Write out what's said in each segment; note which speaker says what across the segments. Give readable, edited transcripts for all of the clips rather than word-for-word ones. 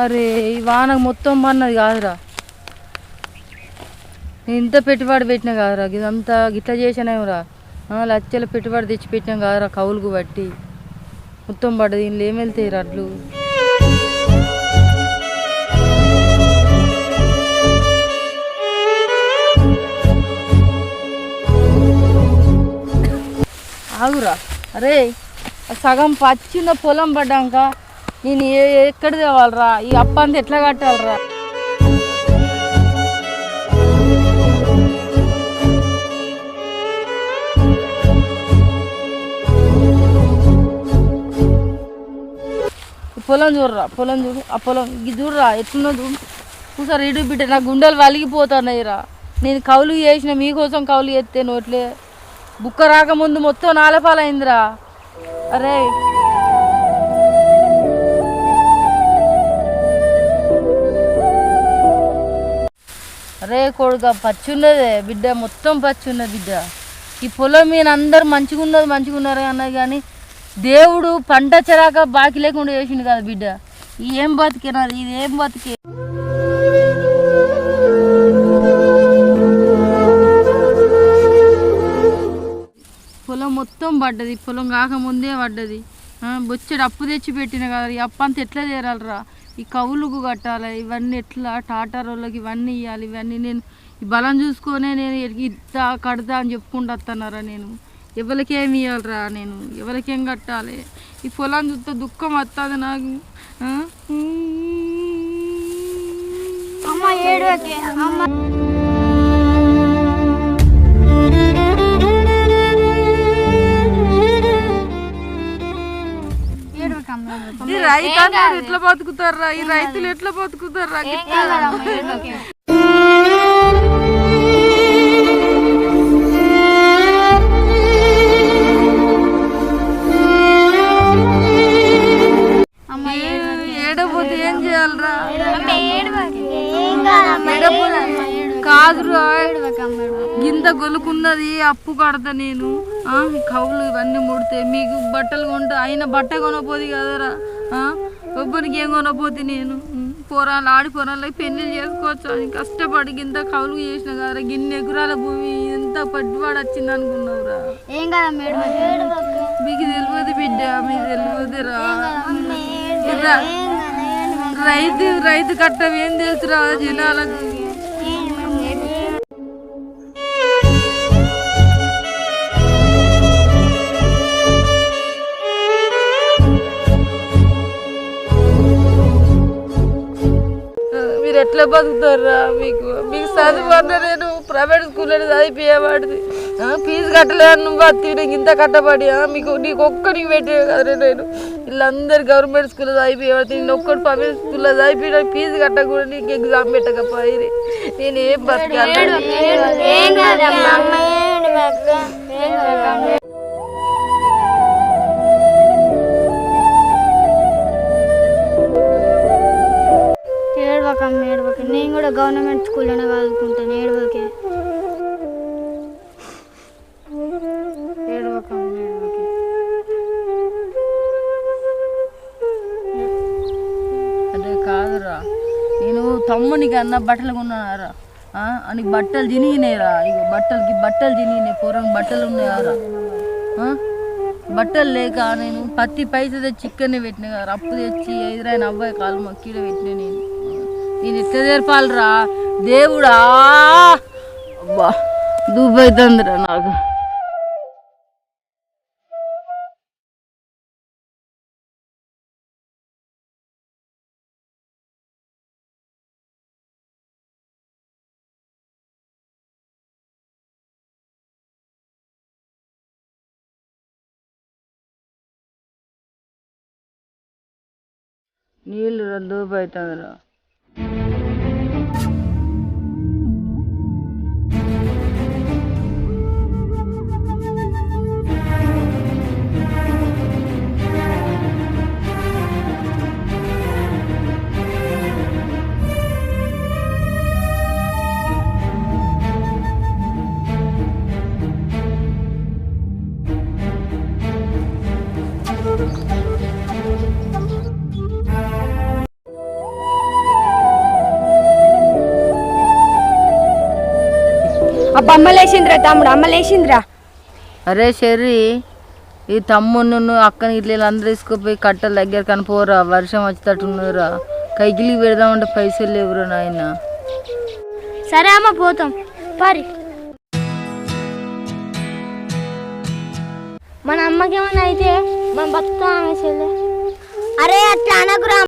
Speaker 1: అరే ఈ వానకు మొత్తం పన్నది కాదురా. నేను ఇంత పెట్టుబడి పెట్టినా కాదురా, ఇదంతా గిట్లా చేసానేమరా. లచ్చల పెట్టుబడి తెచ్చి పెట్టినాం కాదురా, కవులుకు బట్టి మొత్తం పడ్డది. ఇంట్లో ఏం వెళ్తాయి రడ్లు. ఆగురా. అరే సగం పచ్చిన పొలం పడ్డాక నేను ఎక్కడ తేవాలరా? ఈ అప్ప అంతా ఎట్లా కట్టాలరా? పొలం చూడరా, పొలం చూడు. ఆ పొలం ఇది చూడరా ఎట్లున్నా చూడు. చూసారు ఇడు బిడ్డ నా గుండెలు వలిగిపోతున్నాయిరా. నేను కౌలు చేసిన మీకోసం కౌలు చేస్తే నోట్లే బుక్క రాకముందు మొత్తం నాలపాలైందిరా. అరే అరే కొడుక పచ్చి ఉన్నదే బిడ్డ, మొత్తం పచ్చి ఉన్నది బిడ్డ. ఈ పొలం మీద అందరు మంచిగున్నారు అన్నది కానీ దేవుడు పంట చెరాక బాకీ లేకుండా చేసిండు కదా బిడ్డ. ఏం బతికేనాది, ఇది ఏం బతికే. పొలం మొత్తం పడ్డది, పొలం కాకముందే పడ్డది. బొచ్చెడు అప్పు తెచ్చి పెట్టిన కదా, ఈ అప్పు అంతా ఎట్లా చేరాలరా? ఈ కవులకు కట్టాలి, ఇవన్నీ ఎట్లా టాటర్ వాళ్ళకి ఇవన్నీ ఇవ్వాలి. ఇవన్నీ నేను ఈ బలం చూసుకొనే నేను ఇద్దా కడతా అని చెప్పుకుంటూ వస్తున్నారా. నేను ఎవరికేమి ఇవ్వాలరా? నేను ఎవరికేం కట్టాలి? ఈ పొలం చూస్తే దుఃఖం వస్తుంది నాకు. ఈ రైతు ఎట్లా బతుకుతారా? ఈ రైతులు ఎట్లా బతుకుతారా? ఏడపోతే ఏం చేయాలరా? కాదురా గింత గొలుకున్నది అప్పు కడతా నేను. కవులు ఇవన్నీ ముడితే మీకు బట్టలు కొంటా, అయినా బట్ట కొనపోతే కదరా. ఒబ్బరికి ఏం కొనపోతే నేను పోరాలు ఆడి పోరాళ్ళకి పెళ్ళిళ్ళు చేసుకోవచ్చు అని కష్టపడి గింత కవులు చేసిన కదరా. గిన్నె ఎగురాల భూమి ఎంత పట్టుబడి వచ్చింది అనుకున్నావురా? మీకు తెలియదు బిడ్డ, మీకు తెలియదురా. రైతు కట్టం ఏం తెలుసురా జనాలకు. మీరు ఎట్లా బతుకుతారా? మీకు చదువు అన్నా నేను ప్రైవేట్ స్కూల్లో చదివిపోయేవాడిది. ఫీజు కట్టలేదు నువ్వు బతికి ఇంత కట్టబడి నీకు ఒక్కడికి పెట్టే కదరా. నేను వీళ్ళందరూ గవర్నమెంట్ స్కూల్లో చదివిపోయేవాడు, నేను ఒక్కటి ప్రైవేట్ స్కూల్లో చదివిపోయినా ఫీజు కట్టకూడదు. నీకు ఎగ్జామ్ పెట్టకపోయి నేను ఏం బతకాలి?
Speaker 2: ఏడవక నేను కూడా గవర్నమెంట్ స్కూల్లోనే చదువుకుంటాను. ఏడవకే
Speaker 1: అదే కాదురా, నేను తమ్మునికి అన్న బట్టలు కొన్నారా అని బట్టలు తినిగినాయిరా. ఇక బట్టలు తినిగినాయి, పూర్వం బట్టలు ఉన్నాయారా. బట్టలు లేక నేను పత్తి పైసా తెచ్చి చికెన్ పెట్టిన కదా, అప్పు తెచ్చి ఎదురైన అబ్బాయి కాలు మక్కీలో పెట్టిన. నేను ఎట్లా తెరపాలరా దేవుడా? అబ్బా దుబ్బైతుందిరా నాకు. నీళ్ళు దూబైతుందిరా.
Speaker 3: అబ్బా అమ్మలేసిందిరా తమ్ముడు అమ్మలేసిందిరా.
Speaker 1: అరే షెర్రీ, ఈ తమ్ముడు అక్కని ఇట్లా అందరూ తీసుకుపోయి కట్టల దగ్గర కనిపోరా, వర్షం వచ్చేటట్టున్నారా, కైకిలికి పెడదామంటే పైసలు లేవురా నాయన.
Speaker 2: సరే అమ్మ పోతాం పారి. మన అమ్మకి ఏమన్నా అయితే మనం బతుకుతాం ఆమె చెల్లె. అరే అట్లా అనకురా.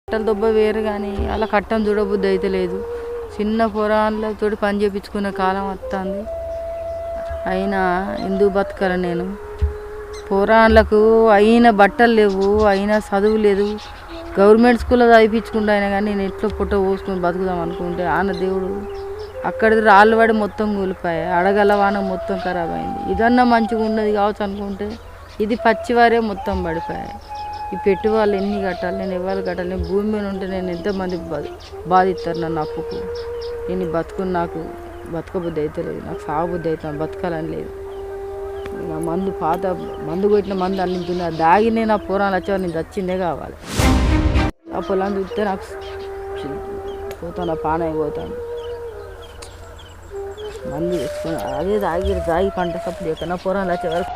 Speaker 1: కట్టల దొబ్బ వేరు కానీ అలా కట్టం చూడబుద్ధి అయితే లేదు. చిన్న పొరాలతో పని చేయించుకునే కాలం వస్తుంది. అయినా ఎందుకు బతకాల నేను? పోరాళ్ళకు అయిన బట్టలు లేవు, అయినా చదువు లేదు. గవర్నమెంట్ స్కూల్లో చదివించుకుంటా అయినా కానీ నేను ఎట్లా పుట్ట పోసుకొని బతుకుదాం అనుకుంటే ఆన దేవుడు అక్కడిది రాళ్ళు పడి మొత్తం కూలిపోయాయి. అడగల వాన మొత్తం ఖరాబ్ అయింది. ఇదన్నా మంచిగా ఉన్నది కావచ్చు అనుకుంటే ఇది పచ్చివారే మొత్తం పడిపోయాయి. ఈ పెట్టువాళ్ళు ఎన్ని కట్టాలి, నేను ఎవరు కట్టాలి? నేను భూమి మీద ఉంటే నేను ఎంతమంది బాధిస్తారు నన్ను అప్పుకు. నేను బతుకుని నాకు బతకబుద్ధి అయితే లేదు, నాకు సాగుబుద్ధి అవుతాను, బతకాలని లేదు. నా మందు పాత మందు కొట్టిన మందు అన్నింటుంది, అది దాగి నేను ఆ పొలాలు వచ్చేవాళ్ళు నేను చచ్చిందే కావాలి. ఆ పొలాన్ని చూస్తే నాకు పోతాను, పాన అయిపోతాను. మందు వేసుకొని అదే దాగి పంట సప్పుడు ఎక్కడ నా పొలాలు వచ్చే వరకు.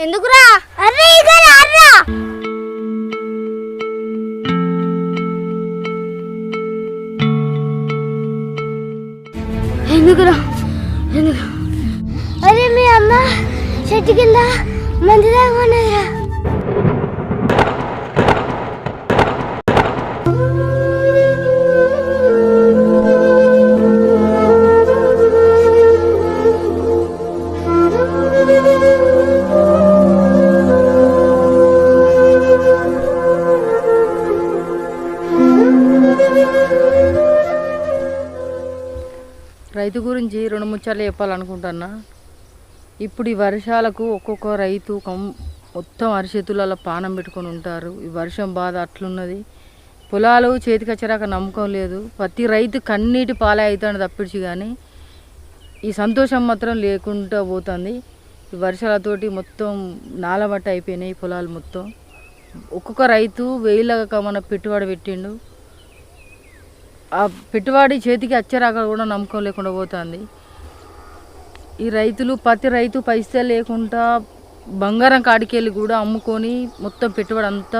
Speaker 2: ఎందుకురా? అరే ఇక రారా. ఎందుకురా? అరే మీ అమ్మ చెట్టు కింద మంది దాకా ఉన్నదిరా.
Speaker 1: రైతు గురించి రెండు ముచ్చాలు చెప్పాలనుకుంటున్నా. ఇప్పుడు ఈ వర్షాలకు ఒక్కొక్క రైతు మొత్తం అరిచేతులలో పానం పెట్టుకొని ఉంటారు. ఈ వర్షం బాధ అట్లున్నది. పొలాలు చేతికి వచ్చేరాక నమ్మకం లేదు. ప్రతి రైతు కన్నీటి పాలే అవుతాడు తప్పించి, కానీ ఈ సంతోషం మాత్రం లేకుండా పోతుంది. ఈ వర్షాలతోటి మొత్తం నాలబట్ట అయిపోయినాయి పొలాలు మొత్తం. ఒక్కొక్క రైతు వేయిలాగా మన పెట్టుబడి పెట్టిండు. ఆ పెట్టుబడి చేతికి వచ్చేరాక కూడా నమ్మకం లేకుండా పోతుంది. ఈ రైతులు ప్రతి రైతు పైసలు లేకుండా బంగారం కాడికెళ్ళి కూడా అమ్ముకొని మొత్తం పెట్టుబడి అంతా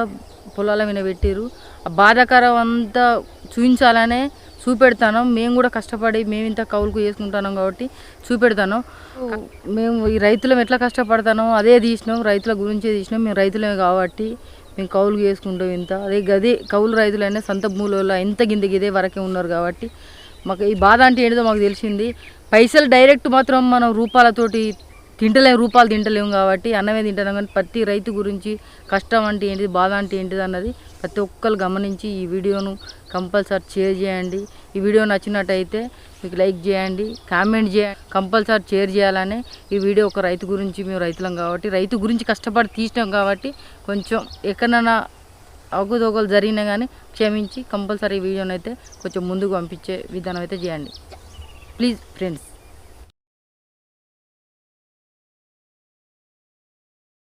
Speaker 1: పొలాల మీద పెట్టారు. ఆ బాధాకరం అంతా చూపించాలనే చూపెడతాను. మేము కూడా కష్టపడి మేము ఇంత కౌలుకు చేసుకుంటున్నాం కాబట్టి చూపెడతాను. మేము ఈ రైతులం ఎట్లా కష్టపడతానో అదే తీసినాం, రైతుల గురించే తీసినాం. మేము రైతులమే కాబట్టి మేము కౌలు చేసుకుంటాం. ఇంత అదే గదే కౌలు రైతులైనా సొంత భూములలో ఎంత గిదే వరకే ఉన్నారు కాబట్టి మాకు ఈ బాధ అంటే ఏంటో మాకు తెలిసింది. పైసలు డైరెక్ట్ మాత్రం మనం రూపాయలతోటి రూపాయలు తింటలేము కాబట్టి అన్నమే తింటున్నాం. కానీ ప్రతి రైతు గురించి కష్టం అంటే ఏంటిది, బాధ అంటే ఏంటిది అన్నది ప్రతి ఒక్కరు గమనించి ఈ వీడియోను కంపల్సరీ షేర్ చేయండి. ఈ వీడియో నచ్చినట్టయితే మీకు లైక్ చేయండి, కామెంట్ చేయండి, కంపల్సరీ షేర్ చేయాలనే ఈ వీడియో ఒక రైతు గురించి. మేము రైతులం కాబట్టి రైతు గురించి కష్టపడి తీసినాం కాబట్టి కొంచెం ఎక్కడైనా అవకతవకలు జరిగినా కానీ క్షమించి కంపల్సరీ ఈ వీడియోని అయితే కొంచెం ముందుకు పంపించే విధానం అయితే చేయండి ప్లీజ్ ఫ్రెండ్స్.